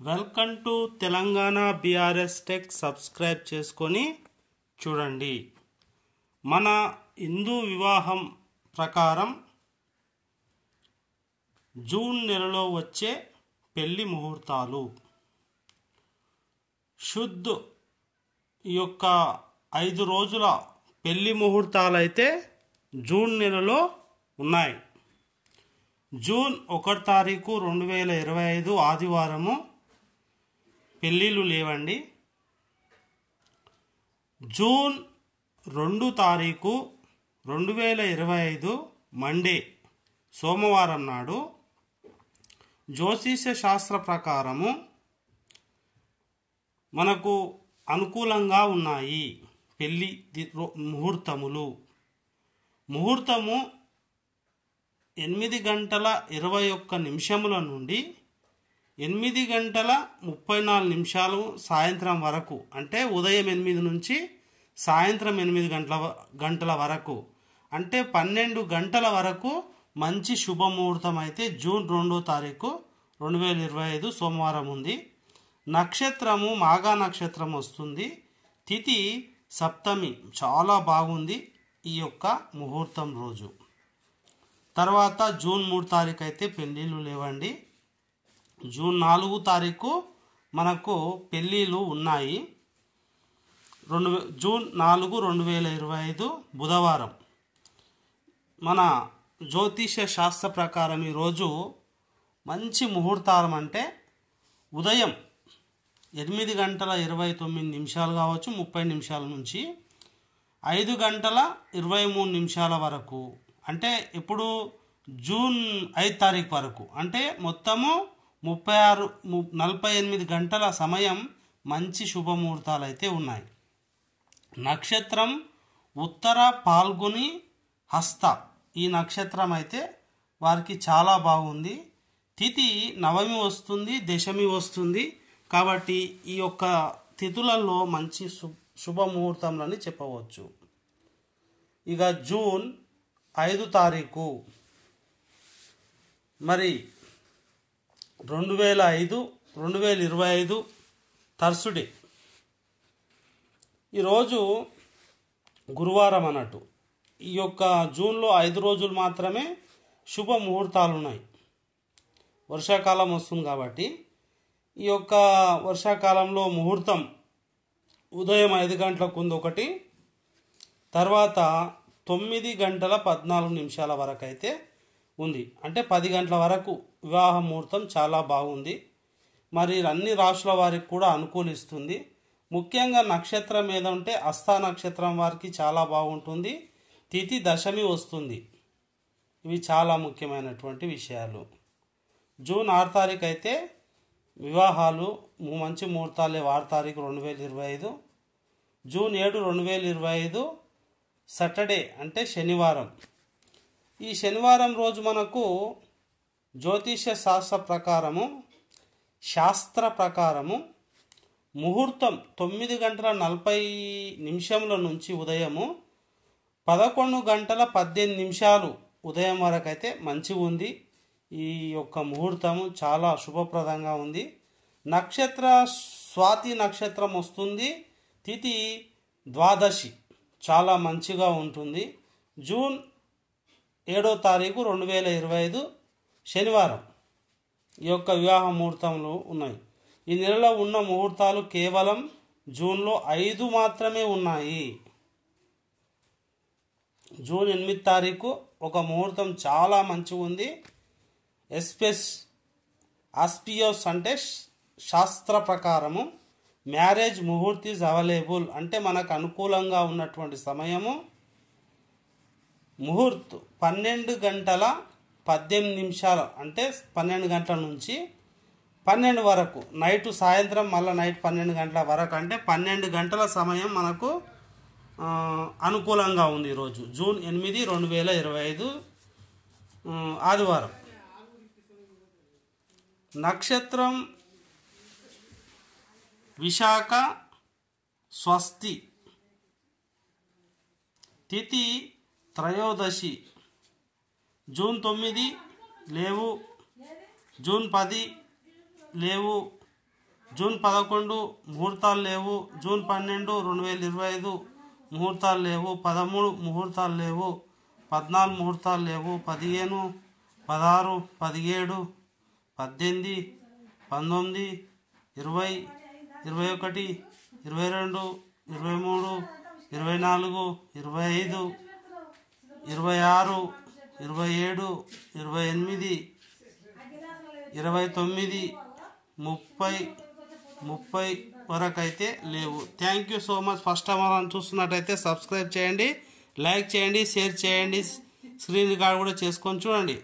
Welcome to Telangana BRS tech. Subscribe చేసుకొని చూడండి. మన హిందూ వివాహం ప్రకారం జూన్ నెలలో వచ్చే పెళ్లి ముహూర్తాలు శుద్ధ్ ఈ యొక్క 5 రోజుల పెళ్లి ముహూర్తాలు అయితే జూన్ నెలలో ఉన్నాయి. జూన్ 1 తారీఖు 2025 ఆదివారము పెళ్ళిళ్ళు లేవండి. జూన్ 2 తారీఖు 2025 మండే సోమవారం నాడు జ్యోతిష శాస్త్ర ప్రకారము మనకు అనుకూలంగా ఉన్నాయి పెళ్లి ముహూర్తములు. ముహూర్తము 8:21 నుండి 8:34 సాయంత్రం వరకు, అంటే ఉదయం 8 నుంచి సాయంత్రం 8 గంటల వరకు, అంటే 12 గంటల వరకు మంచి శుభముహూర్తం అయితే జూన్ 2 తారీఖు 2025 సోమవారం ఉంది. నక్షత్రము మాఘా నక్షత్రం వస్తుంది. తిథి సప్తమి, చాలా బాగుంది ఈ యొక్క ముహూర్తం రోజు. తర్వాత జూన్ 3 తారీఖు అయితే పెళ్ళిళ్ళు లేవండి. జూన్ 4 తారీఖు మనకు పెళ్ళిళ్ళు ఉన్నాయి. జూన్ 4, 2025 బుధవారం. మన జ్యోతిష శాస్త్ర ప్రకారం ఈరోజు మంచి ముహూర్తాలం అంటే ఉదయం 8:29 కావచ్చు, 30 నిమిషాల నుంచి 5:23 వరకు, అంటే ఇప్పుడు జూన్ 5 తారీఖు వరకు, అంటే మొత్తము 48 గంటల సమయం మంచి శుభముహూర్తాలు అయితే ఉన్నాయి. నక్షత్రం ఉత్తర పాల్గొని హస్త, ఈ నక్షత్రం అయితే వారికి చాలా బాగుంది. తిథి నవమి వస్తుంది, దశమి వస్తుంది. కాబట్టి ఈ యొక్క తిథులలో మంచి శుభముహూర్తంలని చెప్పవచ్చు. ఇక జూన్ 5 తారీఖు మరి 2025 థర్స్డే, ఈరోజు గురువారం అన్నట్టు. ఈ యొక్క జూన్లో 5 రోజులు మాత్రమే శుభ ముహూర్తాలు ఉన్నాయి. వర్షాకాలం వస్తుంది కాబట్టి ఈ యొక్క వర్షాకాలంలో ముహూర్తం ఉదయం 5 గంటలకు ఉంది ఒకటి, తర్వాత 9:14 వరకు అయితే ఉంది, అంటే 10 గంటల వరకు వివాహ ముహూర్తం చాలా బాగుంది. మరి అన్ని రాశుల వారికి కూడా అనుకూలిస్తుంది. ముఖ్యంగా నక్షత్రం మీద ఉంటే హస్త నక్షత్రం వారికి చాలా బాగుంటుంది. తిథి దశమి వస్తుంది. ఇవి చాలా ముఖ్యమైనటువంటి విషయాలు. జూన్ 6 తారీఖు అయితే వివాహాలు మంచి ముహూర్తాలే. 6 తారీఖు 2025. జూన్ 7, 2025 సాటర్డే, అంటే శనివారం. ఈ శనివారం రోజు మనకు జ్యోతిష శాస్త్ర ప్రకారము ముహూర్తం 9:40 నుంచి ఉదయము 11:18 ఉదయం వరకు అయితే మంచిగా ఉంది. ఈ యొక్క ముహూర్తము చాలా శుభప్రదంగా ఉంది. నక్షత్ర స్వాతి నక్షత్రం వస్తుంది. తిథి ద్వాదశి, చాలా మంచిగా ఉంటుంది. జూన్ 7 తారీఖు 2025 శనివారం ఈ యొక్క వివాహ ముహూర్తంలో ఉన్నాయి. ఈ నెలలో ఉన్న ముహూర్తాలు కేవలం జూన్లో 5 మాత్రమే ఉన్నాయి. జూన్ 8 తారీఖు ఒక ముహూర్తం చాలా మంచిగా ఉంది. ఆస్పియోస్ అంటే శాస్త్ర ప్రకారము మ్యారేజ్ ముహూర్త్ ఈజ్ అవైలబుల్, అంటే మనకు అనుకూలంగా ఉన్నటువంటి సమయము ముహూర్త్ 12:18, అంటే 12 గంటల నుంచి 12 వరకు, సాయంత్రం మళ్ళీ నైట్ 12 గంటల వరకు, అంటే 12 గంటల సమయం మనకు అనుకూలంగా ఉంది ఈరోజు. జూన్ 8, 2025 ఆదివారం. నక్షత్రం విశాఖ స్వస్తి. తిథి త్రయోదశి. జూన్ 9 లేవు, జూన్ 10 లేవు, జూన్ 11 ముహూర్తాలు లేవు. జూన్ 12 2025 ముహూర్తాలు లేవు. 13 ముహూర్తాలు లేవు. 14 ముహూర్తాలు లేవు. 15 16 17 18 19 20 21 22 23 24 25 26 27 28 29 30 వరకు అయితే లేవు. Thank you so much. First time మనం చూస్తున్నట్టయితే సబ్స్క్రైబ్ చేయండి, లైక్ చేయండి, షేర్ చేయండి, స్క్రీన్ రికార్డ్ కూడా చేసుకొని చూడండి.